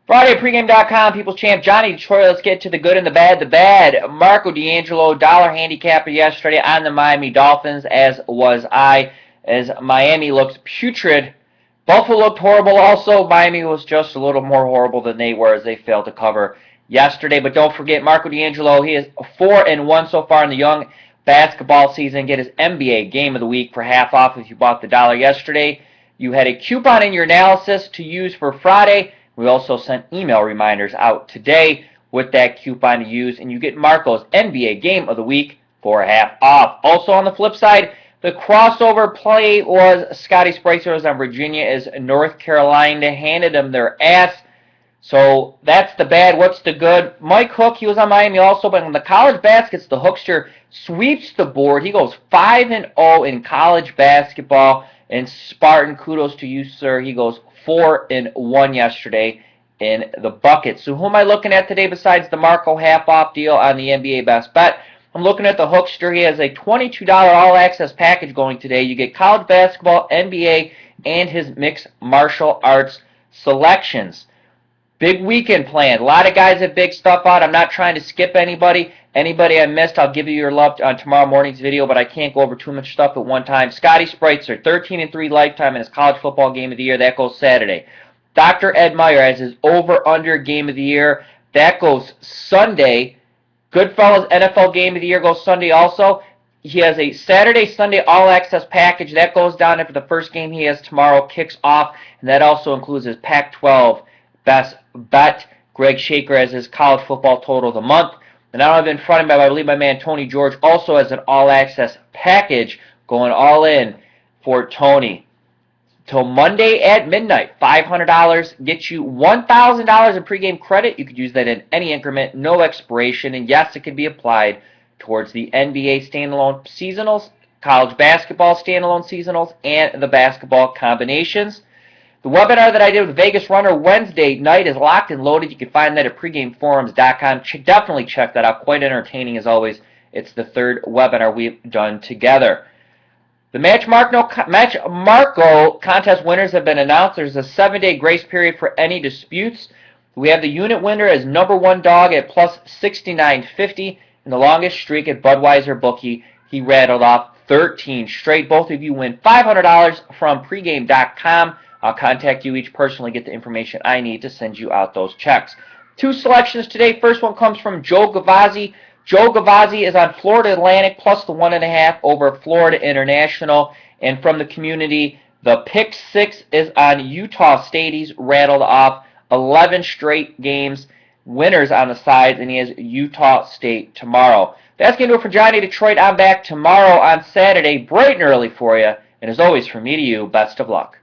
Friday, pregame.com, People's Champ, Johnny Detroit. Let's get to the good and the bad. The bad, Marco D'Angelo, dollar handicapper yesterday on the Miami Dolphins, as was I, as Miami looked putrid. Buffalo looked horrible also. Miami was just a little more horrible than they were as they failed to cover yesterday. But don't forget, Marco D'Angelo, he is 4-1 so far in the young basketball season. Get his NBA Game of the Week for half off if you bought the dollar yesterday. You had a coupon in your analysis to use for Friday. We also sent email reminders out today with that coupon to use, and you get Marco's NBA Game of the Week for half off. Also on the flip side, the crossover play was Scotty Spritzer on Virginia as North Carolina handed them their ass. So that's the bad. What's the good? Mike Hook, he was on Miami also, but in the college baskets, the Hookster sweeps the board. He goes 5-0 in college basketball. And Spartan, kudos to you, sir. He goes 4-1 yesterday in the bucket. So who am I looking at today besides the Marco half-off deal on the NBA Best Bet? I'm looking at the Hookster. He has a $22 all-access package going today. You get college basketball, NBA, and his mixed martial arts selections. Big weekend planned. A lot of guys have big stuff out. I'm not trying to skip anybody. Anybody I missed, I'll give you your love on tomorrow morning's video, but I can't go over too much stuff at one time. Scotty Spritzer, 13-3 lifetime in his college football game of the year. That goes Saturday. Dr. Ed Meyer has his over-under game of the year. That goes Sunday. Goodfellas NFL game of the year goes Sunday also. He has a Saturday-Sunday all-access package. That goes down after the first game he has tomorrow kicks off, and that also includes his Pac-12 Best Bet. Greg Shaker has his college football total of the month. And I don't have it in front of me, but I believe my man Tony George also has an all-access package going all in for Tony. Till Monday at midnight, $500 gets you $1,000 in pregame credit. You could use that in any increment, no expiration. And yes, it can be applied towards the NBA standalone seasonals, college basketball standalone seasonals, and the basketball combinations. The webinar that I did with Vegas Runner Wednesday night is locked and loaded. You can find that at pregameforums.com. Definitely check that out. Quite entertaining as always. It's the third webinar we've done together. The Match Marco contest winners have been announced. There's a 7-day grace period for any disputes. We have the unit winner as #1 dog at plus 69.50. And the longest streak at Budweiser Bookie. He rattled off 13 straight. Both of you win $500 from pregame.com. I'll contact you each personally, get the information I need to send you out those checks. Two selections today. First one comes from Joe Gavazzi. Joe Gavazzi is on Florida Atlantic plus the 1.5 over Florida International. And from the community, the pick 6 is on Utah State. He's rattled off 11 straight games, winners on the sides, and he has Utah State tomorrow. That's going to do it for Johnny Detroit. I'm back tomorrow on Saturday, bright and early for you. And as always, from me to you, best of luck.